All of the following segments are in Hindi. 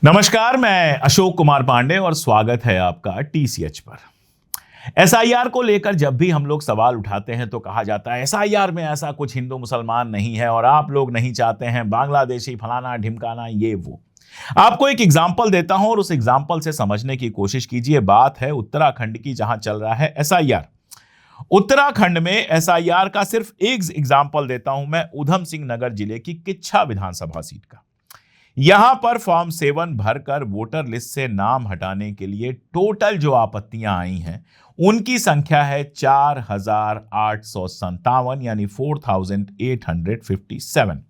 नमस्कार, मैं अशोक कुमार पांडे और स्वागत है आपका टीसीएच पर। एसआईआर को लेकर जब भी हम लोग सवाल उठाते हैं तो कहा जाता है एसआईआर में ऐसा कुछ हिंदू मुसलमान नहीं है और आप लोग नहीं चाहते हैं बांग्लादेशी फलाना ढिमकाना ये वो। आपको एक एग्जाम्पल देता हूं और उस एग्जाम्पल से समझने की कोशिश कीजिए। बात है उत्तराखंड की, जहां चल रहा है एसआईआर। उत्तराखंड में एसआईआर का सिर्फ एक एग्जाम्पल देता हूं मैं, ऊधम सिंह नगर जिले की किच्छा विधानसभा सीट का। यहां पर फॉर्म 7 भरकर वोटर लिस्ट से नाम हटाने के लिए टोटल जो आपत्तियां आई हैं उनकी संख्या है 4857, यानी 4857।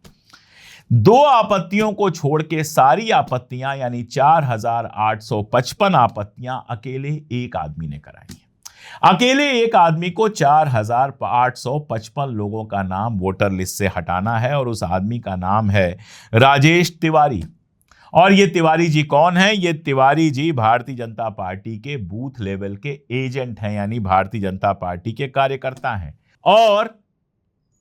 दो आपत्तियों को छोड़ के सारी आपत्तियां यानी 4855 आपत्तियां अकेले एक आदमी ने कराई हैं। अकेले एक आदमी को 4855 लोगों का नाम वोटर लिस्ट से हटाना है और उस आदमी का नाम है राजेश तिवारी। और ये तिवारी जी कौन है? ये तिवारी जी भारतीय जनता पार्टी के बूथ लेवल के एजेंट हैं, यानी भारतीय जनता पार्टी के कार्यकर्ता हैं। और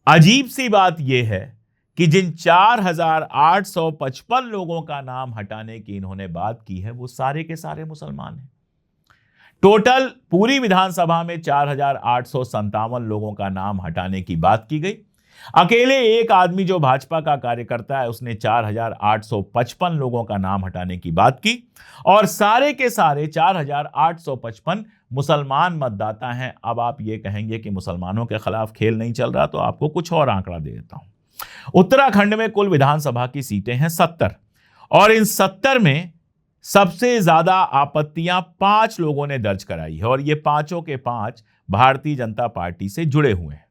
अजीब सी बात यह है कि जिन 4855 लोगों का नाम हटाने की इन्होंने बात की है वो सारे के सारे मुसलमान हैं। टोटल पूरी विधानसभा में 4857 लोगों का नाम हटाने की बात की गई। अकेले एक आदमी जो भाजपा का कार्यकर्ता है उसने 4855 लोगों का नाम हटाने की बात की और सारे के सारे 4855 मुसलमान मतदाता हैं। अब आप ये कहेंगे कि मुसलमानों के खिलाफ खेल नहीं चल रहा, तो आपको कुछ और आंकड़ा दे देता हूं। उत्तराखंड में कुल विधानसभा की सीटें हैं 70 और इन 70 में सबसे ज्यादा आपत्तियां 5 लोगों ने दर्ज कराई है और ये पांचों के 5 भारतीय जनता पार्टी से जुड़े हुए हैं।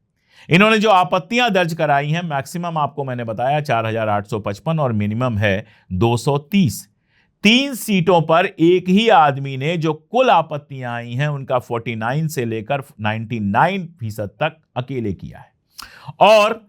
इन्होंने जो आपत्तियां दर्ज कराई हैं, मैक्सिमम आपको मैंने बताया 4855 और मिनिमम है 230। 3 सीटों पर एक ही आदमी ने जो कुल आपत्तियां आई हैं उनका 49 से लेकर 99% तक अकेले किया है। और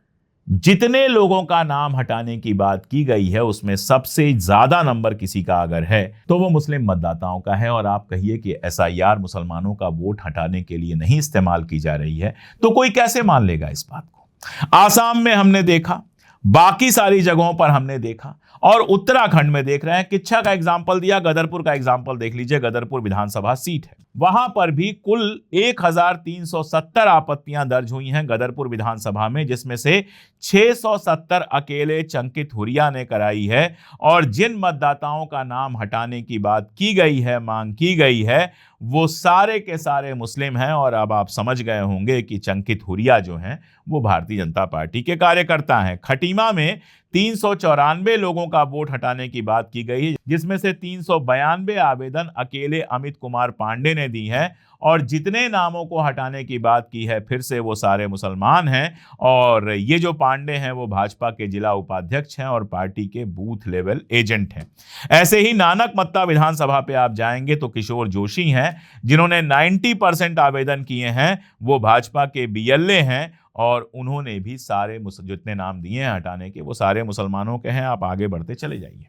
जितने लोगों का नाम हटाने की बात की गई है उसमें सबसे ज्यादा नंबर किसी का अगर है तो वो मुस्लिम मतदाताओं का है। और आप कहिए कि एसआईआर मुसलमानों का वोट हटाने के लिए नहीं इस्तेमाल की जा रही है तो कोई कैसे मान लेगा इस बात को? आसाम में हमने देखा, बाकी सारी जगहों पर हमने देखा और उत्तराखंड में देख रहे हैं। किच्छा का एग्जाम्पल दिया, गदरपुर का एग्जाम्पल देख लीजिए। गदरपुर विधानसभा सीट है, वहां पर भी कुल 1370 आपत्तियां दर्ज हुई हैं गदरपुर विधानसभा में, जिसमें से 670 अकेले चंकित हुरिया ने कराई है। और जिन मतदाताओं का नाम हटाने की बात की गई है, मांग की गई है, वो सारे के सारे मुस्लिम हैं। और अब आप समझ गए होंगे कि चंकित हुरिया जो हैं वो भारतीय जनता पार्टी के कार्यकर्ता हैं। खटीमा में 394 लोगों का वोट हटाने की बात की गई है, जिसमें से 392 आवेदन अकेले अमित कुमार पांडे ने दी है। और जितने नामों को हटाने की बात की है फिर से वो सारे मुसलमान हैं। और ये जो पांडे हैं वो भाजपा के जिला उपाध्यक्ष हैं और पार्टी के बूथ लेवल एजेंट हैं। ऐसे ही नानक मत्ता विधानसभा पे आप जाएंगे तो किशोर जोशी हैं, जिन्होंने 90% आवेदन किए हैं। वो भाजपा के बीएलए हैं और उन्होंने भी सारे जितने नाम दिए हैं हटाने के वो सारे मुसलमानों के हैं। आप आगे बढ़ते चले जाइए।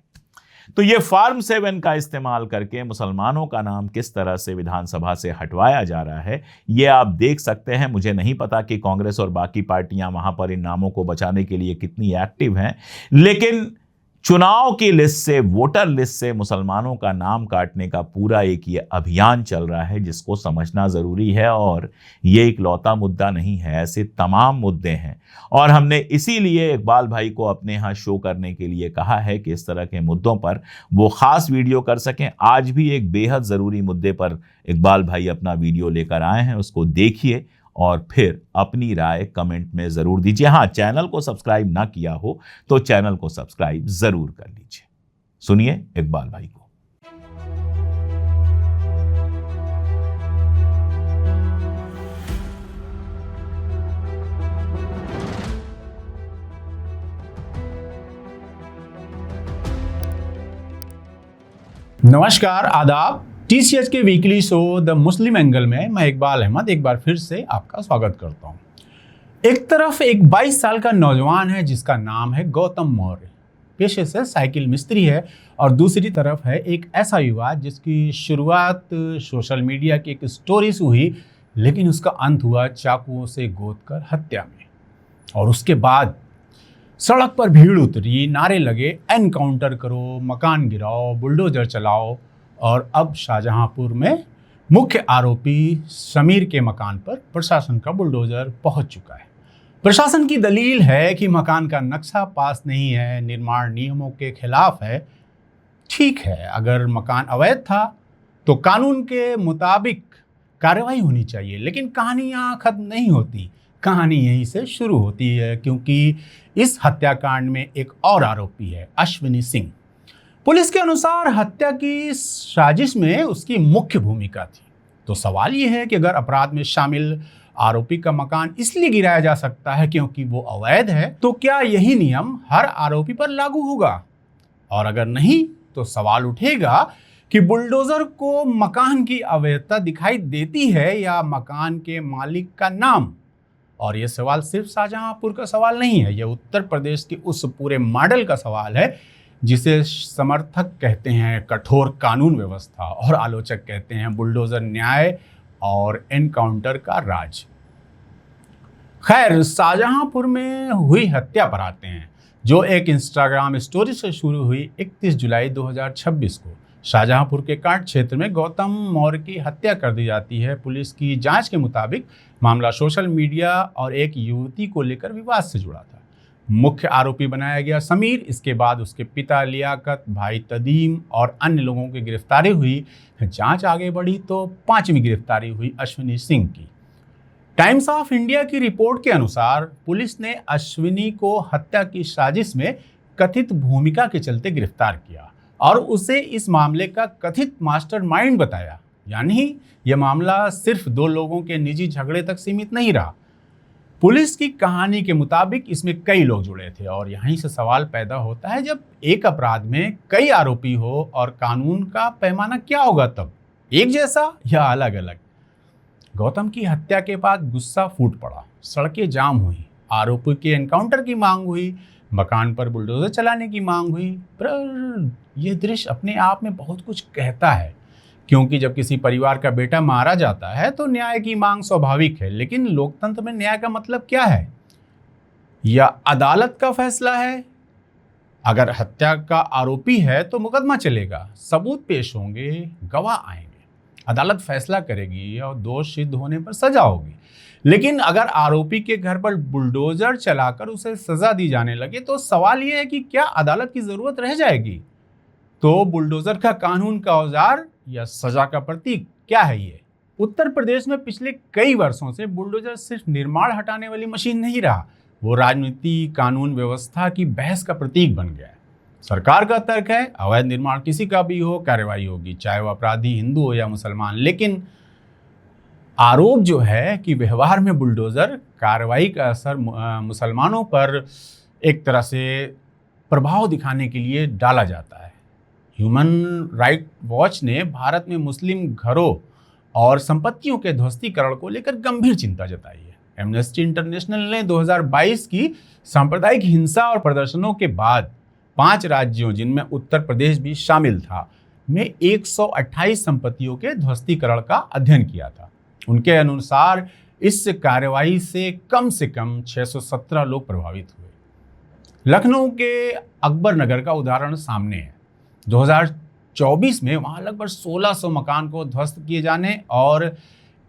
तो ये फॉर्म 7 का इस्तेमाल करके मुसलमानों का नाम किस तरह से विधानसभा से हटवाया जा रहा है ये आप देख सकते हैं। मुझे नहीं पता कि कांग्रेस और बाकी पार्टियां वहां पर इन नामों को बचाने के लिए कितनी एक्टिव हैं, लेकिन चुनाव की लिस्ट से, वोटर लिस्ट से मुसलमानों का नाम काटने का पूरा एक ये अभियान चल रहा है, जिसको समझना जरूरी है। और ये एक लौता मुद्दा नहीं है, ऐसे तमाम मुद्दे हैं। और हमने इसीलिए इकबाल भाई को अपने यहाँ शो करने के लिए कहा है कि इस तरह के मुद्दों पर वो खास वीडियो कर सकें। आज भी एक बेहद जरूरी मुद्दे पर इकबाल भाई अपना वीडियो लेकर आए हैं, उसको देखिए और फिर अपनी राय कमेंट में जरूर दीजिए। हाँ, चैनल को सब्सक्राइब ना किया हो तो चैनल को सब्सक्राइब जरूर कर लीजिए। सुनिए इकबाल भाई को। नमस्कार, आदाब। टीसीएच के weekly show the Muslim angle में मैं इकबाल अहमद एक बार फिर से आपका स्वागत करता हूं। एक तरफ एक 22 साल का नौजवान है जिसका नाम है गौतम मौर्य, पेशे से साइकिल मिस्त्री है, और दूसरी तरफ है एक ऐसा युवा जिसकी शुरुआत सोशल मीडिया की एक स्टोरी से हुई, लेकिन उसका अंत हुआ चाकुओं से गोद कर हत्या में। और उसके बाद सड़क पर भीड़ उतरी, नारे लगे, एनकाउंटर करो, मकान गिराओ, बुलडोजर चलाओ। और अब शाहजहांपुर में मुख्य आरोपी समीर के मकान पर प्रशासन का बुलडोजर पहुंच चुका है। प्रशासन की दलील है कि मकान का नक्शा पास नहीं है, निर्माण नियमों के खिलाफ है। ठीक है, अगर मकान अवैध था तो कानून के मुताबिक कार्रवाई होनी चाहिए, लेकिन कहानी यहाँ खत्म नहीं होती। कहानी यहीं से शुरू होती है, क्योंकि इस हत्याकांड में एक और आरोपी है, अश्विनी सिंह। पुलिस के अनुसार हत्या की साजिश में उसकी मुख्य भूमिका थी। तो सवाल यह है कि अगर अपराध में शामिल आरोपी का मकान इसलिए गिराया जा सकता है क्योंकि वो अवैध है, तो क्या यही नियम हर आरोपी पर लागू होगा? और अगर नहीं, तो सवाल उठेगा कि बुलडोजर को मकान की अवैधता दिखाई देती है या मकान के मालिक का नाम? और यह सवाल सिर्फ शाहजहांपुर का सवाल नहीं है, यह उत्तर प्रदेश के उस पूरे मॉडल का सवाल है जिसे समर्थक कहते हैं कठोर कानून व्यवस्था और आलोचक कहते हैं बुलडोजर न्याय और एनकाउंटर का राज। खैर, शाहजहांपुर में हुई हत्या पर आते हैं, जो एक इंस्टाग्राम स्टोरी से शुरू हुई 31 जुलाई 2026 को। शाहजहांपुर के कांट क्षेत्र में गौतम मौर्य की हत्या कर दी जाती है। पुलिस की जांच के मुताबिक मामला सोशल मीडिया और एक युवती को लेकर विवाद से जुड़ा था। मुख्य आरोपी बनाया गया समीर। इसके बाद उसके पिता लियाकत, भाई तदीम और अन्य लोगों की गिरफ्तारी हुई। जांच आगे बढ़ी तो 5वीं गिरफ्तारी हुई अश्विनी सिंह की। टाइम्स ऑफ इंडिया की रिपोर्ट के अनुसार पुलिस ने अश्विनी को हत्या की साजिश में कथित भूमिका के चलते गिरफ्तार किया और उसे इस मामले का कथित मास्टरमाइंड बताया। यानी यह मामला सिर्फ 2 लोगों के निजी झगड़े तक सीमित नहीं रहा। पुलिस की कहानी के मुताबिक इसमें कई लोग जुड़े थे और यहीं से सवाल पैदा होता है, जब एक अपराध में कई आरोपी हो और कानून का पैमाना क्या होगा तब? एक जैसा या अलग अलग? गौतम की हत्या के बाद गुस्सा फूट पड़ा, सड़कें जाम हुई, आरोपी के एनकाउंटर की मांग हुई, मकान पर बुलडोजर चलाने की मांग हुई। पर यह दृश्य अपने आप में बहुत कुछ कहता है, क्योंकि जब किसी परिवार का बेटा मारा जाता है तो न्याय की मांग स्वाभाविक है। लेकिन लोकतंत्र में न्याय का मतलब क्या है? या अदालत का फैसला है? अगर हत्या का आरोपी है तो मुकदमा चलेगा, सबूत पेश होंगे, गवाह आएंगे, अदालत फैसला करेगी और दोष सिद्ध होने पर सजा होगी। लेकिन अगर आरोपी के घर पर बुलडोजर चलाकर उसे सजा दी जाने लगे तो सवाल यह है कि क्या अदालत की जरूरत रह जाएगी? तो बुलडोजर का कानून का औजार या सजा का प्रतीक क्या है ये? उत्तर प्रदेश में पिछले कई वर्षों से बुलडोजर सिर्फ निर्माण हटाने वाली मशीन नहीं रहा, वो राजनीति, कानून व्यवस्था की बहस का प्रतीक बन गया है। सरकार का तर्क है अवैध निर्माण किसी का भी हो, कार्रवाई होगी, चाहे वह अपराधी हिंदू हो या मुसलमान। लेकिन आरोप जो है कि व्यवहार में बुलडोजर कार्रवाई का असर मुसलमानों पर एक तरह से प्रभाव दिखाने के लिए डाला जाता है। ह्यूमन राइट वॉच ने भारत में मुस्लिम घरों और संपत्तियों के ध्वस्तीकरण को लेकर गंभीर चिंता जताई है। एमनेस्टी इंटरनेशनल ने 2022 की सांप्रदायिक हिंसा और प्रदर्शनों के बाद 5 राज्यों, जिनमें उत्तर प्रदेश भी शामिल था, में 128 संपत्तियों के ध्वस्तीकरण का अध्ययन किया था। उनके अनुसार इस कार्रवाई से कम 617 लोग प्रभावित हुए। लखनऊ के अकबर नगर का उदाहरण सामने है। 2024 में वहां लगभग 1600 मकान को ध्वस्त किए जाने और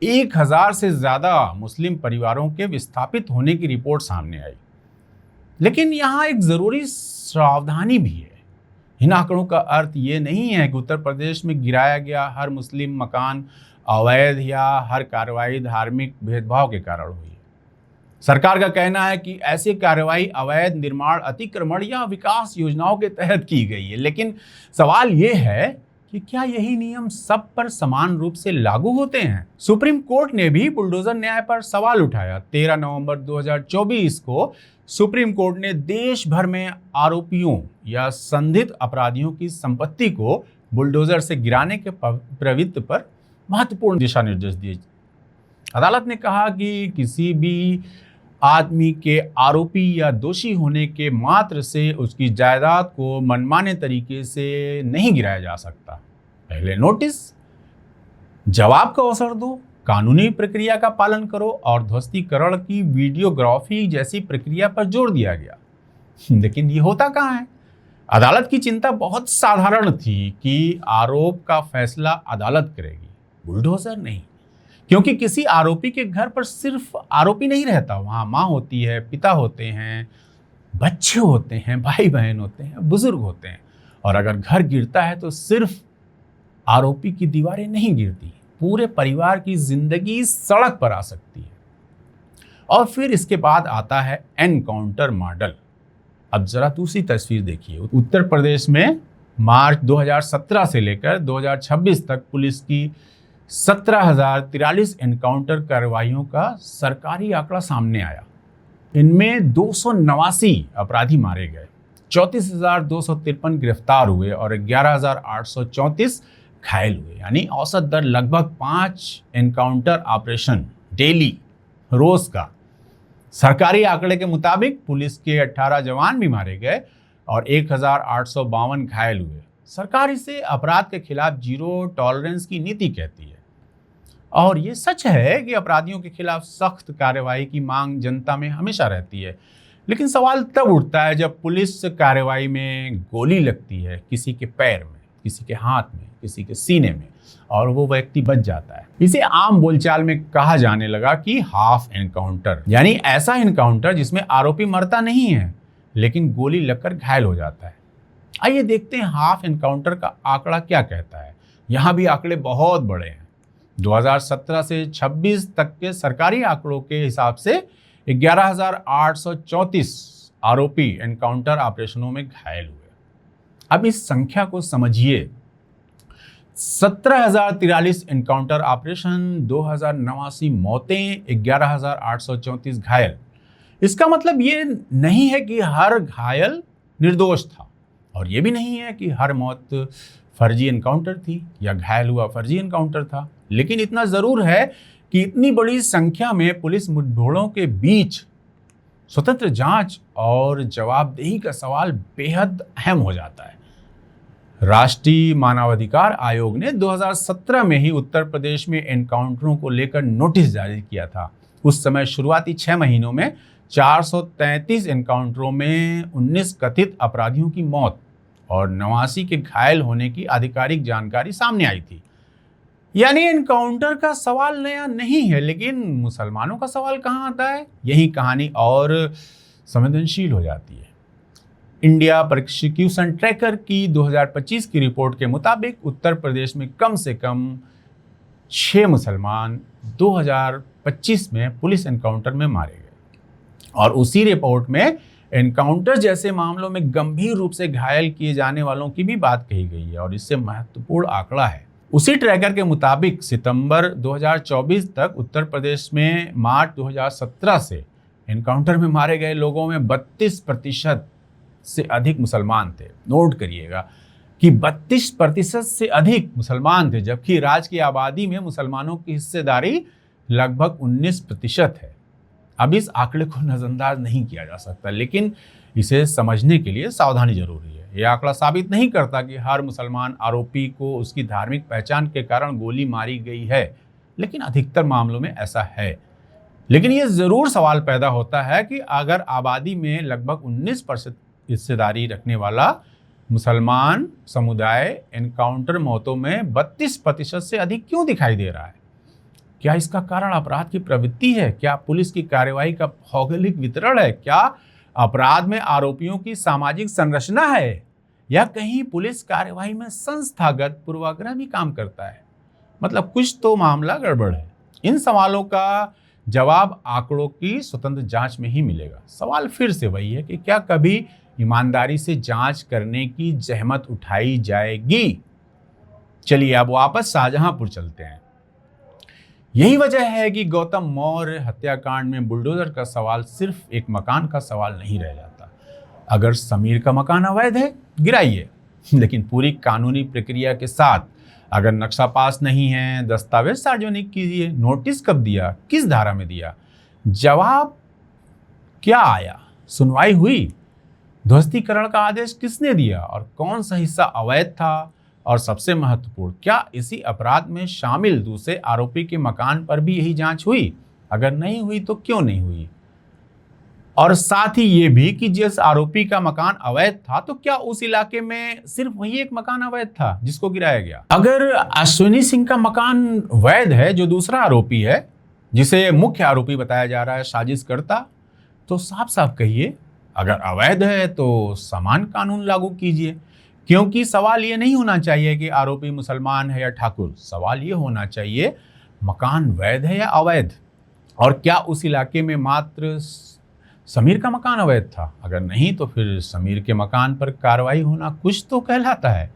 1000 से ज़्यादा मुस्लिम परिवारों के विस्थापित होने की रिपोर्ट सामने आई। लेकिन यहाँ एक ज़रूरी सावधानी भी है। इन आंकड़ों का अर्थ ये नहीं है कि उत्तर प्रदेश में गिराया गया हर मुस्लिम मकान अवैध या हर कार्रवाई धार्मिक भेदभाव के कारण हुई। सरकार का कहना है कि ऐसी कार्रवाई अवैध निर्माण, अतिक्रमण या विकास योजनाओं के तहत की गई है। लेकिन सवाल ये है कि क्या यही नियम सब पर समान रूप से लागू होते हैं? सुप्रीम कोर्ट ने भी बुलडोजर न्याय पर सवाल उठाया। 13 नवंबर 2024 को सुप्रीम कोर्ट ने देश भर में आरोपियों या संदिग्ध अपराधियों की संपत्ति को बुलडोजर से गिराने के प्रवृत्ति पर महत्वपूर्ण दिशा निर्देश दिए। अदालत ने कहा कि किसी भी आदमी के आरोपी या दोषी होने के मात्र से उसकी जायदाद को मनमाने तरीके से नहीं गिराया जा सकता। पहले नोटिस, जवाब का अवसर दो, कानूनी प्रक्रिया का पालन करो और ध्वस्तीकरण की वीडियोग्राफी जैसी प्रक्रिया पर जोर दिया गया। लेकिन ये होता कहाँ है? अदालत की चिंता बहुत साधारण थी कि आरोप का फैसला अदालत करेगी, बुलडोजर नहीं। क्योंकि किसी आरोपी के घर पर सिर्फ आरोपी नहीं रहता, वहां माँ होती है, पिता होते हैं, बच्चे होते हैं, भाई बहन होते हैं, बुजुर्ग होते हैं। और अगर घर गिरता है तो सिर्फ आरोपी की दीवारें नहीं गिरती, पूरे परिवार की जिंदगी सड़क पर आ सकती है। और फिर इसके बाद आता है एनकाउंटर मॉडल। अब जरा दूसरी तस्वीर देखिए। उत्तर प्रदेश में मार्च 2017 से लेकर 2026 तक पुलिस की 17,043 एनकाउंटर कार्रवाइयों का सरकारी आंकड़ा सामने आया। इनमें 289 अपराधी मारे गए, 34,253 गिरफ्तार हुए और 11,834 घायल हुए। यानी औसत दर लगभग 5 एनकाउंटर ऑपरेशन डेली, रोज का। सरकारी आंकड़े के मुताबिक पुलिस के 18 जवान भी मारे गए और 1,852 घायल हुए। सरकार इसे अपराध के खिलाफ जीरो टॉलरेंस की नीति कहती है। और ये सच है कि अपराधियों के खिलाफ सख्त कार्रवाई की मांग जनता में हमेशा रहती है। लेकिन सवाल तब उठता है जब पुलिस कार्रवाई में गोली लगती है, किसी के पैर में, किसी के हाथ में, किसी के सीने में, और वो व्यक्ति बच जाता है। इसे आम बोलचाल में कहा जाने लगा कि हाफ एनकाउंटर, यानी ऐसा एनकाउंटर जिसमें आरोपी मरता नहीं है लेकिन गोली लगकर घायल हो जाता है। आइए देखते हैं हाफ एनकाउंटर का आंकड़ा क्या कहता है। यहाँ भी आंकड़े बहुत बड़े हैं। 2017 से 26 तक के सरकारी आंकड़ों के हिसाब से 11,834 आरोपी एनकाउंटर ऑपरेशनों में घायल हुए। अब इस संख्या को समझिए। 17,043 एनकाउंटर ऑपरेशन, 2,089 मौतें, 11,834 घायल। इसका मतलब ये नहीं है कि हर घायल निर्दोष था, और ये भी नहीं है कि हर मौत फर्जी एनकाउंटर थी या घायल हुआ फर्जी एनकाउंटर था। लेकिन इतना जरूर है कि इतनी बड़ी संख्या में पुलिस मुठभेड़ों के बीच स्वतंत्र जांच और जवाबदेही का सवाल बेहद अहम हो जाता है। राष्ट्रीय मानवाधिकार आयोग ने 2017 में ही उत्तर प्रदेश में एनकाउंटरों को लेकर नोटिस जारी किया था। उस समय शुरुआती 6 महीनों में 433 एनकाउंटरों में 19 कथित अपराधियों की मौत और 89 के घायल होने की आधिकारिक जानकारी सामने आई थी। यानी एनकाउंटर का सवाल नया नहीं है, लेकिन मुसलमानों का सवाल कहाँ आता है? यही कहानी और संवेदनशील हो जाती है। इंडिया प्रोसिक्यूशन ट्रैकर की 2025 की रिपोर्ट के मुताबिक उत्तर प्रदेश में कम से कम 6 मुसलमान 2025 में पुलिस एनकाउंटर में मारे गए। और उसी रिपोर्ट में एनकाउंटर जैसे मामलों में गंभीर रूप से घायल किए जाने वालों की भी बात कही गई है, और इससे महत्वपूर्ण आंकड़ा है। उसी ट्रैकर के मुताबिक सितंबर 2024 तक उत्तर प्रदेश में मार्च 2017 से एनकाउंटर में मारे गए लोगों में 32% से अधिक मुसलमान थे। नोट करिएगा कि 32% से अधिक मुसलमान थे, जबकि राज्य की आबादी में मुसलमानों की हिस्सेदारी लगभग 19% है। अब इस आंकड़े को नजरअंदाज नहीं किया जा सकता, लेकिन इसे समझने के लिए सावधानी जरूरी है। यह आंकड़ा साबित नहीं करता कि हर मुसलमान आरोपी को उसकी धार्मिक पहचान के कारण गोली मारी गई है, लेकिन अधिकतर मामलों में ऐसा है। लेकिन यह जरूर सवाल पैदा होता है कि अगर आबादी में लगभग 19% हिस्सेदारी रखने वाला मुसलमान समुदाय एनकाउंटर मौतों में 32% से अधिक क्यों दिखाई दे रहा है? क्या इसका कारण अपराध की प्रवृत्ति है? क्या पुलिस की कार्रवाई का भौगोलिक वितरण है? क्या अपराध में आरोपियों की सामाजिक संरचना है? या कहीं पुलिस कार्रवाई में संस्थागत पूर्वाग्रह भी काम करता है? मतलब कुछ तो मामला गड़बड़ है। इन सवालों का जवाब आंकड़ों की स्वतंत्र जांच में ही मिलेगा। सवाल फिर से वही है कि क्या कभी ईमानदारी से जांच करने की जहमत उठाई जाएगी? चलिए अब वापस शाहजहांपुर चलते हैं। यही वजह है कि गौतम मौर्य हत्याकांड में बुलडोजर का सवाल सिर्फ एक मकान का सवाल नहीं रह जाता। अगर समीर का मकान अवैध है, गिराइए, लेकिन पूरी कानूनी प्रक्रिया के साथ। अगर नक्शा पास नहीं है, दस्तावेज सार्वजनिक कीजिए। नोटिस कब दिया, किस धारा में दिया, जवाब क्या आया, सुनवाई हुई, ध्वस्तीकरण का आदेश किसने दिया और कौन सा हिस्सा अवैध था, और सबसे महत्वपूर्ण, क्या इसी अपराध में शामिल दूसरे आरोपी के मकान पर भी यही जांच हुई? अगर नहीं हुई तो क्यों नहीं हुई? और साथ ही ये भी कि जिस आरोपी का मकान अवैध था, तो क्या उस इलाके में सिर्फ वही एक मकान अवैध था जिसको गिराया गया? अगर अश्विनी सिंह का मकान वैध है, जो दूसरा आरोपी है, जिसे मुख्य आरोपी बताया जा रहा है साजिशकर्ता, तो साफ साफ कहिए, अगर अवैध है तो समान कानून लागू कीजिए। क्योंकि सवाल ये नहीं होना चाहिए कि आरोपी मुसलमान है या ठाकुर, सवाल ये होना चाहिए मकान वैध है या अवैध, और क्या उस इलाके में मात्र समीर का मकान अवैध था? अगर नहीं तो फिर समीर के मकान पर कार्रवाई होना कुछ तो कहलाता है।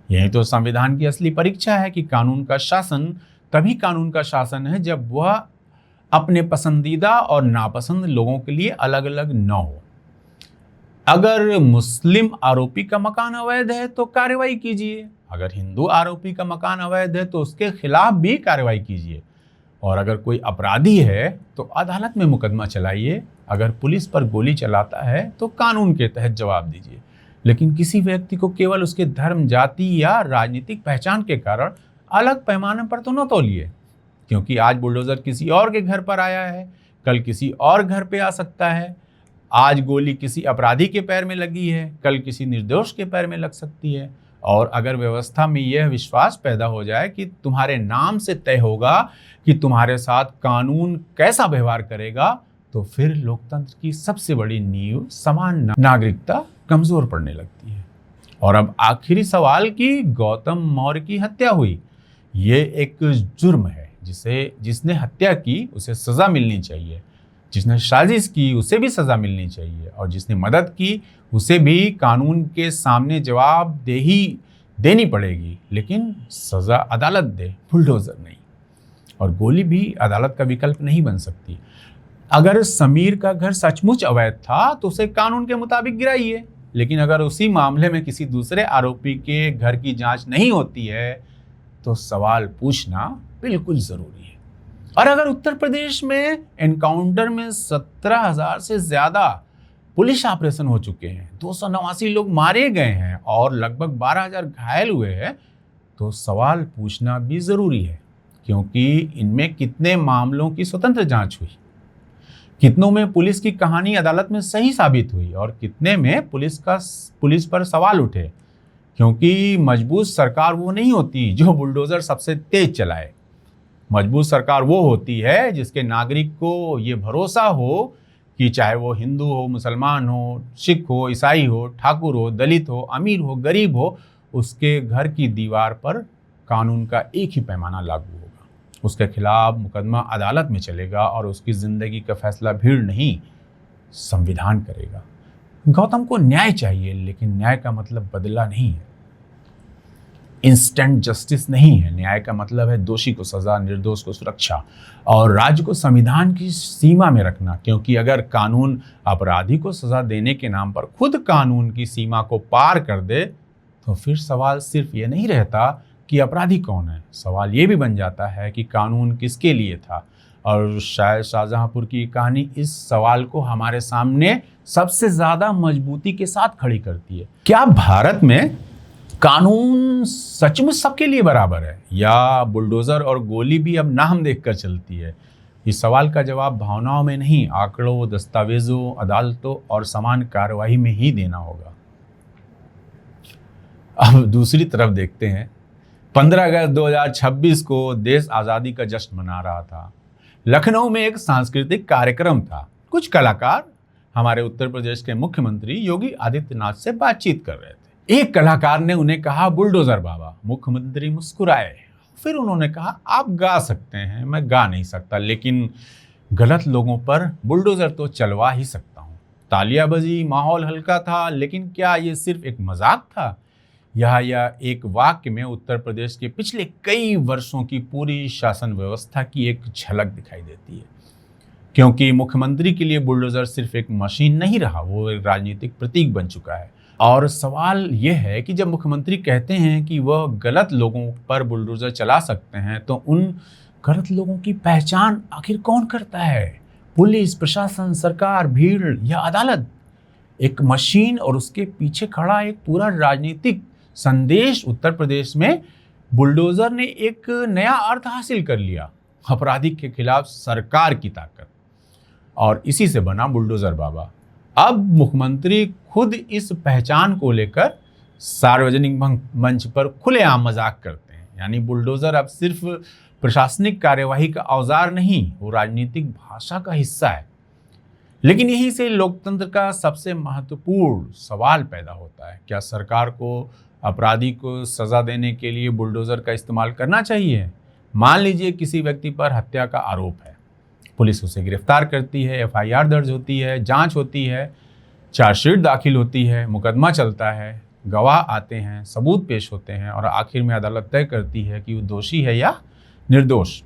यही तो संविधान की असली परीक्षा है कि कानून का शासन तभी कानून का शासन है जब वह अपने पसंदीदा और नापसंद लोगों के लिए अलग अलग न हो। अगर मुस्लिम आरोपी का मकान अवैध है तो कार्रवाई कीजिए, अगर हिंदू आरोपी का मकान अवैध है तो उसके खिलाफ भी कार्रवाई कीजिए, और अगर कोई अपराधी है तो अदालत में मुकदमा चलाइए, अगर पुलिस पर गोली चलाता है तो कानून के तहत जवाब दीजिए। लेकिन किसी व्यक्ति को केवल उसके धर्म, जाति या राजनीतिक पहचान के कारण अलग पैमाने पर तो न तौलिए, क्योंकि आज बुलडोजर किसी और के घर पर आया है, कल किसी और घर पे आ सकता है। आज गोली किसी अपराधी के पैर में लगी है, कल किसी निर्दोष के पैर में लग सकती है। और अगर व्यवस्था में यह विश्वास पैदा हो जाए कि तुम्हारे नाम से तय होगा कि तुम्हारे साथ कानून कैसा व्यवहार करेगा, तो फिर लोकतंत्र की सबसे बड़ी नींव, समान नागरिकता, कमजोर पड़ने लगती है। और अब आखिरी सवाल कि गौतम मौर्य की हत्या हुई, ये एक जुर्म है, जिसने हत्या की उसे सजा मिलनी चाहिए, जिसने साजिश की उसे भी सजा मिलनी चाहिए, और जिसने मदद की उसे भी कानून के सामने जवाबदेही देनी पड़ेगी। लेकिन सजा अदालत दे, बुलडोजर नहीं। और गोली भी अदालत का विकल्प नहीं बन सकती। अगर समीर का घर सचमुच अवैध था तो उसे कानून के मुताबिक गिराइए, लेकिन अगर उसी मामले में किसी दूसरे आरोपी के घर की जांच नहीं होती है तो सवाल पूछना बिल्कुल जरूरी है। और अगर उत्तर प्रदेश में एनकाउंटर में 17,000 से ज्यादा पुलिस ऑपरेशन हो चुके हैं, 289 लोग मारे गए हैं और लगभग 12,000 घायल हुए हैं, तो सवाल पूछना भी जरूरी है, क्योंकि इनमें कितने मामलों की स्वतंत्र जांच हुई, कितनों में पुलिस की कहानी अदालत में सही साबित हुई, और कितने में पुलिस पर सवाल उठे। क्योंकि मजबूत सरकार वो नहीं होती जो बुलडोजर सबसे तेज चलाए। मजबूत सरकार वो होती है जिसके नागरिक को ये भरोसा हो कि चाहे वो हिंदू हो, मुसलमान हो, सिख हो, ईसाई हो, ठाकुर हो, दलित हो, अमीर हो, गरीब हो, उसके घर की दीवार पर कानून का एक ही पैमाना लागू होगा। उसके खिलाफ मुकदमा अदालत में चलेगा और उसकी जिंदगी का फैसला भीड़ नहीं, संविधान करेगा। गौतम को न्याय चाहिए, लेकिन न्याय का मतलब बदला नहीं है, इंस्टेंट जस्टिस नहीं है। न्याय का मतलब है दोषी को सजा, निर्दोष को सुरक्षा, और राज्य को संविधान की सीमा में रखना। क्योंकि अगर कानून अपराधी को सजा देने के नाम पर खुद कानून की सीमा को पार कर दे, तो फिर सवाल सिर्फ ये नहीं रहता कि अपराधी कौन है, सवाल ये भी बन जाता है कि कानून किसके लिए था। और शायद शाहजहांपुर की कहानी इस सवाल को हमारे सामने सबसे ज्यादा मजबूती के साथ खड़ी करती है। क्या भारत में कानून सचमुच सबके लिए बराबर है, या बुलडोजर और गोली भी अब नाम देखकर चलती है? इस सवाल का जवाब भावनाओं में नहीं, आंकड़ों, दस्तावेजों, अदालतों और समान कार्रवाई में ही देना होगा। अब दूसरी तरफ देखते हैं। 15 अगस्त 2026 को देश आज़ादी का जश्न मना रहा था। लखनऊ में एक सांस्कृतिक कार्यक्रम था। कुछ कलाकार हमारे उत्तर प्रदेश के मुख्यमंत्री योगी आदित्यनाथ से बातचीत कर रहे थे। एक कलाकार ने उन्हें कहा, बुलडोजर बाबा। मुख्यमंत्री मुस्कुराए, फिर उन्होंने कहा, आप गा सकते हैं, मैं गा नहीं सकता, लेकिन गलत लोगों पर बुलडोजर तो चलवा ही सकता हूँ। तालियां बजी, माहौल हल्का था, लेकिन क्या ये सिर्फ एक मजाक था? यह एक वाक्य में उत्तर प्रदेश के पिछले कई वर्षों की पूरी शासन व्यवस्था की एक झलक दिखाई देती है। क्योंकि मुख्यमंत्री के लिए बुलडोजर सिर्फ एक मशीन नहीं रहा, वो एक राजनीतिक प्रतीक बन चुका है। और सवाल यह है कि जब मुख्यमंत्री कहते हैं कि वह गलत लोगों पर बुलडोजर चला सकते हैं, तो उन गलत लोगों की पहचान आखिर कौन करता है? पुलिस, प्रशासन, सरकार, भीड़ या अदालत? एक मशीन और उसके पीछे खड़ा एक पूरा राजनीतिक संदेश। उत्तर प्रदेश में बुलडोजर ने एक नया अर्थ हासिल कर लिया, अपराधी के खिलाफ सरकार की ताकत, और इसी से बना बुलडोजर बाबा। अब मुख्यमंत्री खुद इस पहचान को लेकर सार्वजनिक मंच पर खुलेआम मजाक करते हैं। यानी बुलडोजर अब सिर्फ प्रशासनिक कार्यवाही का औजार नहीं, वो राजनीतिक भाषा का हिस्सा है। लेकिन यहीं से लोकतंत्र का सबसे महत्वपूर्ण सवाल पैदा होता है। क्या सरकार को अपराधी को सजा देने के लिए बुलडोजर का इस्तेमाल करना चाहिए? मान लीजिए किसी व्यक्ति पर हत्या का आरोप है, पुलिस उसे गिरफ्तार करती है, एफआईआर दर्ज होती है, जांच होती है, चार्जशीट दाखिल होती है, मुकदमा चलता है, गवाह आते हैं, सबूत पेश होते हैं और आखिर में अदालत तय करती है कि वो दोषी है या निर्दोष।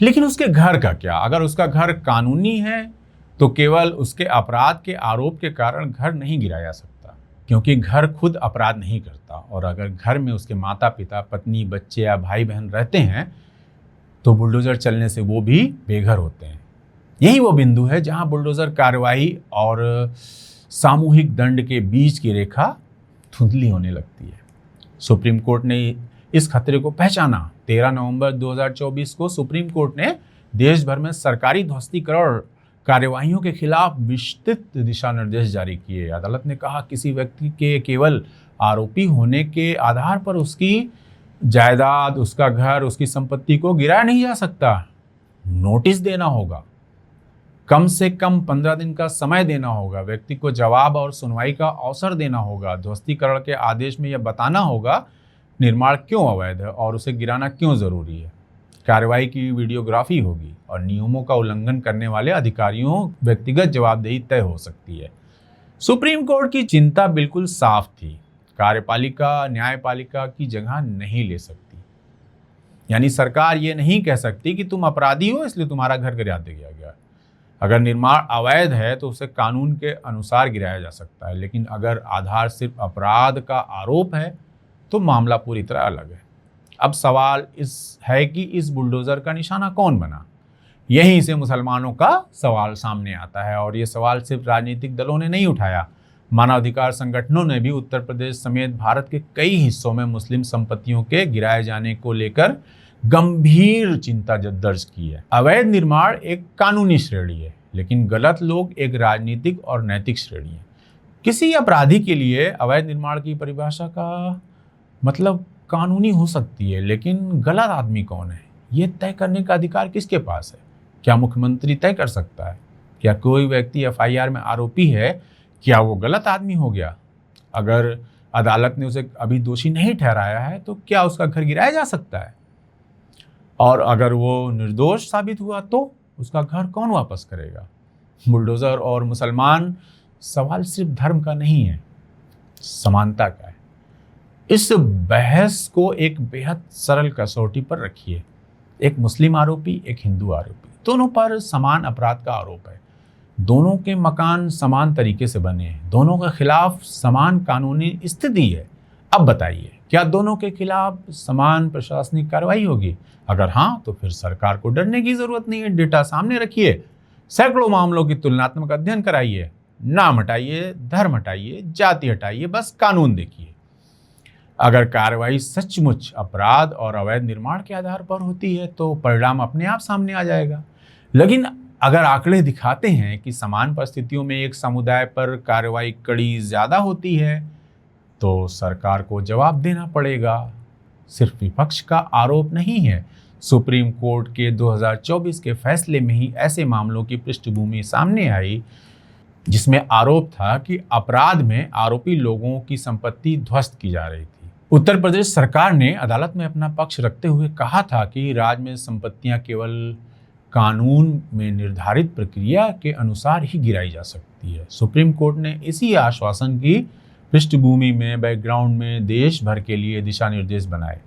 लेकिन उसके घर का क्या? अगर उसका घर कानूनी है तो केवल उसके अपराध के आरोप के कारण घर नहीं गिराया जा सकता, क्योंकि घर खुद अपराध नहीं करता। और अगर घर में उसके माता पिता, पत्नी, बच्चे या भाई बहन रहते हैं तो बुलडोजर चलने से वो भी बेघर होते हैं। यही वो बिंदु है जहां बुलडोजर कार्रवाई और सामूहिक दंड के बीच की रेखा धुंधली होने लगती है। सुप्रीम कोर्ट ने इस खतरे को पहचाना। 13 नवंबर 2024 को सुप्रीम कोर्ट ने देश भर में सरकारी ध्वस्तीकरण कार्यवाहियों के खिलाफ विस्तृत दिशा निर्देश जारी किए। अदालत ने कहा किसी व्यक्ति के केवल आरोपी होने के आधार पर उसकी जायदाद, उसका घर, उसकी संपत्ति को गिराया नहीं जा सकता। नोटिस देना होगा, कम से कम 15 दिन का समय देना होगा, व्यक्ति को जवाब और सुनवाई का अवसर देना होगा, ध्वस्तीकरण के आदेश में यह बताना होगा निर्माण क्यों अवैध है और उसे गिराना क्यों जरूरी है। कार्रवाई की वीडियोग्राफी होगी और नियमों का उल्लंघन करने वाले अधिकारियों व्यक्तिगत जवाबदेही तय हो सकती है। सुप्रीम कोर्ट की चिंता बिल्कुल साफ थी, कार्यपालिका न्यायपालिका की जगह नहीं ले सकती। यानी सरकार ये नहीं कह सकती कि तुम अपराधी हो इसलिए तुम्हारा घर गिरा दिया गया। अगर निर्माण अवैध है तो उसे कानून के अनुसार गिराया जा सकता है, लेकिन अगर आधार सिर्फ अपराध का आरोप है तो मामला पूरी तरह अलग है। अब सवाल इस है कि इस बुलडोजर का निशाना कौन बना। यहीं से मुसलमानों का सवाल सामने आता है और ये सवाल सिर्फ राजनीतिक दलों ने नहीं उठाया। मानवाधिकार संगठनों ने भी उत्तर प्रदेश समेत भारत के कई हिस्सों में मुस्लिम संपत्तियों के गिराए जाने को लेकर गंभीर चिंता दर्ज की है। अवैध निर्माण एक कानूनी श्रेणी है, लेकिन गलत लोग एक राजनीतिक और नैतिक श्रेणी है। किसी अपराधी के लिए अवैध निर्माण की परिभाषा का मतलब कानूनी हो सकती है, लेकिन गलत आदमी कौन है ये तय करने का अधिकार किसके पास है? क्या मुख्यमंत्री तय कर सकता है? क्या कोई व्यक्ति एफआईआर में आरोपी है, क्या वो गलत आदमी हो गया? अगर अदालत ने उसे अभी दोषी नहीं ठहराया है तो क्या उसका घर गिराया जा सकता है? और अगर वो निर्दोष साबित हुआ तो उसका घर कौन वापस करेगा? बुलडोजर और मुसलमान सवाल सिर्फ धर्म का नहीं है, समानता का है। इस बहस को एक बेहद सरल कसौटी पर रखिए। एक मुस्लिम आरोपी, एक हिंदू आरोपी, दोनों पर समान अपराध का आरोप है। दोनों के मकान समान तरीके से बने हैं, दोनों के खिलाफ समान कानूनी स्थिति है। अब बताइए, क्या दोनों के खिलाफ समान प्रशासनिक कार्रवाई होगी? अगर हाँ, तो फिर सरकार को डरने की जरूरत नहीं है। डेटा सामने रखिए, सैकड़ों मामलों की तुलनात्मक अध्ययन कराइए, नाम हटाइए, धर्म हटाइए, जाति हटाइए, बस कानून देखिए। अगर कार्रवाई सचमुच अपराध और अवैध निर्माण के आधार पर होती है तो परिणाम अपने आप सामने आ जाएगा। लेकिन अगर आंकड़े दिखाते हैं कि समान परिस्थितियों में एक समुदाय पर कार्रवाई कड़ी ज्यादा होती है तो सरकार को जवाब देना पड़ेगा। सिर्फ विपक्ष का आरोप नहीं है। सुप्रीम कोर्ट के 2024 के फैसले में ही ऐसे मामलों की पृष्ठभूमि सामने आई जिसमें आरोप था कि अपराध में आरोपी लोगों की संपत्ति ध्वस्त की जा रही थी। उत्तर प्रदेश सरकार ने अदालत में अपना पक्ष रखते हुए कहा था कि राज्य में संपत्तियां केवल कानून में निर्धारित प्रक्रिया के अनुसार ही गिराई जा सकती है। सुप्रीम कोर्ट ने इसी आश्वासन की पृष्ठभूमि में बैकग्राउंड में देश भर के लिए दिशा निर्देश बनाए।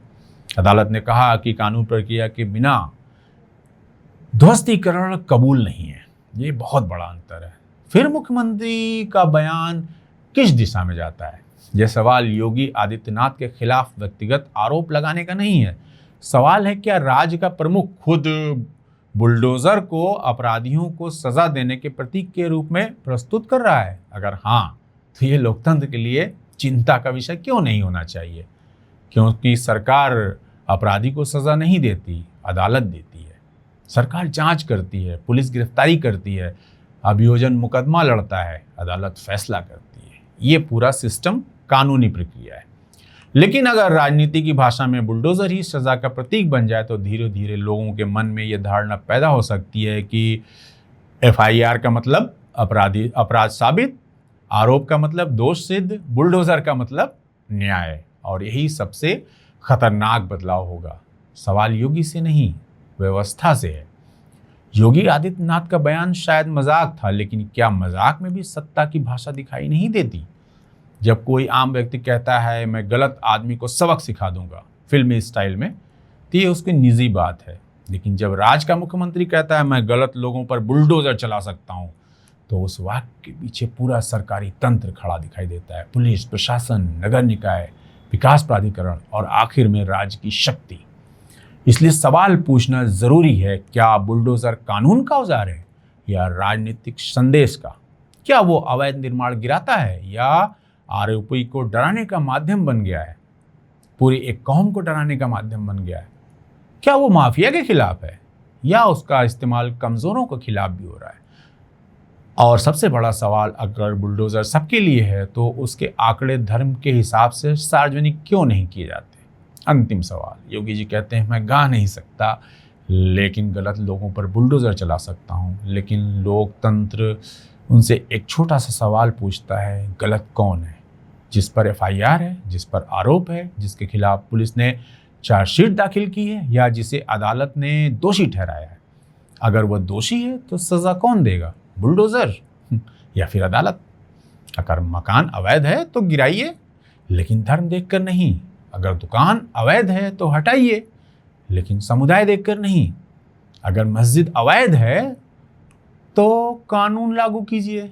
अदालत ने कहा कि कानून प्रक्रिया के बिना ध्वस्तीकरण कबूल नहीं है। ये बहुत बड़ा अंतर है। फिर मुख्यमंत्री का बयान किस दिशा में जाता है? यह सवाल योगी आदित्यनाथ के खिलाफ व्यक्तिगत आरोप लगाने का नहीं है। सवाल है, क्या राज्य का प्रमुख खुद बुलडोजर को अपराधियों को सजा देने के प्रतीक के रूप में प्रस्तुत कर रहा है? अगर हाँ, तो ये लोकतंत्र के लिए चिंता का विषय क्यों नहीं होना चाहिए? क्योंकि सरकार अपराधी को सजा नहीं देती, अदालत देती है। सरकार जांच करती है, पुलिस गिरफ्तारी करती है, अभियोजन मुकदमा लड़ता है, अदालत फैसला करती है। ये पूरा सिस्टम कानूनी प्रक्रिया है। लेकिन अगर राजनीति की भाषा में बुलडोजर ही सजा का प्रतीक बन जाए तो धीरे धीरे लोगों के मन में यह धारणा पैदा हो सकती है कि FIR का मतलब अपराध साबित, आरोप का मतलब दोष सिद्ध, बुलडोजर का मतलब न्याय। और यही सबसे खतरनाक बदलाव होगा। सवाल योगी से नहीं, व्यवस्था से है। योगी आदित्यनाथ का बयान शायद मजाक था, लेकिन क्या मजाक में भी सत्ता की भाषा दिखाई नहीं देती? जब कोई आम व्यक्ति कहता है मैं गलत आदमी को सबक सिखा दूंगा फिल्मी स्टाइल में, तो ये उसकी निजी बात है। लेकिन जब राज्य का मुख्यमंत्री कहता है मैं गलत लोगों पर बुलडोजर चला सकता हूँ, तो उस वाक्य के पीछे पूरा सरकारी तंत्र खड़ा दिखाई देता है। पुलिस, प्रशासन, नगर निकाय, विकास प्राधिकरण और आखिर में राज्य की शक्ति। इसलिए सवाल पूछना जरूरी है, क्या बुलडोजर कानून का औजार है या राजनीतिक संदेश का? क्या वो अवैध निर्माण गिराता है या आरोपी को डराने का माध्यम बन गया है? पूरी एक कौम को डराने का माध्यम बन गया है? क्या वो माफिया के खिलाफ है या उसका इस्तेमाल कमजोरों के खिलाफ भी हो रहा है? और सबसे बड़ा सवाल, अगर बुलडोजर सबके लिए है तो उसके आंकड़े धर्म के हिसाब से सार्वजनिक क्यों नहीं किए जाते? अंतिम सवाल, योगी जी कहते हैं मैं गा नहीं सकता लेकिन गलत लोगों पर बुलडोजर चला सकता हूँ। लेकिन लोकतंत्र उनसे एक छोटा सा सवाल पूछता है, गलत कौन है? जिस पर FIR है, जिस पर आरोप है, जिसके खिलाफ पुलिस ने चार्जशीट दाखिल की है या जिसे अदालत ने दोषी ठहराया है? अगर वह दोषी है तो सजा कौन देगा, बुलडोजर या फिर अदालत? अगर मकान अवैध है तो गिराइए, लेकिन धर्म देखकर नहीं। अगर दुकान अवैध है तो हटाइए, लेकिन समुदाय देखकर नहीं। अगर मस्जिद अवैध है तो कानून लागू कीजिए,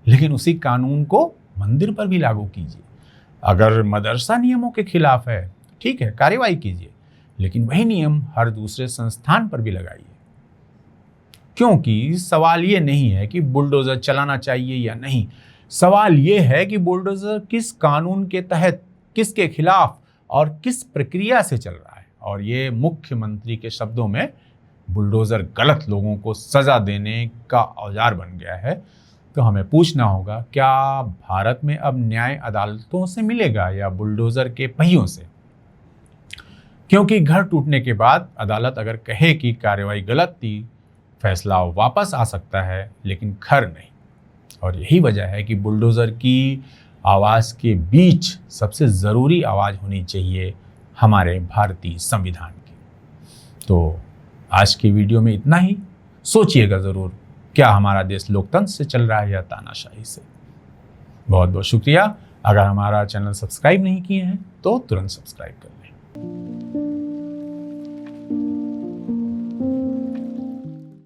लेकिन उसी कानून को मंदिर पर भी लागू कीजिए। अगर मदरसा नियमों के खिलाफ है, ठीक है, कार्रवाई कीजिए, लेकिन वही नियम हर दूसरे संस्थान पर भी लगाइए। क्योंकि सवाल ये नहीं है कि बुलडोजर चलाना चाहिए या नहीं, सवाल ये है कि बुलडोजर किस कानून के तहत, किसके खिलाफ और किस प्रक्रिया से चल रहा है। और ये मुख्यमंत्री के शब्दों में, बुलडोजर गलत लोगों को सजा देने का औजार बन गया है। तो हमें पूछना होगा, क्या भारत में अब न्याय अदालतों से मिलेगा या बुलडोजर के पहियों से? क्योंकि घर टूटने के बाद अदालत अगर कहे कि कार्रवाई गलत थी, फैसला वापस आ सकता है, लेकिन घर नहीं। और यही वजह है कि बुलडोजर की आवाज़ के बीच सबसे ज़रूरी आवाज़ होनी चाहिए हमारे भारतीय संविधान की। तो आज की वीडियो में इतना ही। सोचिएगा ज़रूर, क्या हमारा देश लोकतंत्र से चल रहा है या तानाशाही से? बहुत बहुत शुक्रिया। अगर हमारा चैनल सब्सक्राइब नहीं किए हैं तो तुरंत सब्सक्राइब कर लें।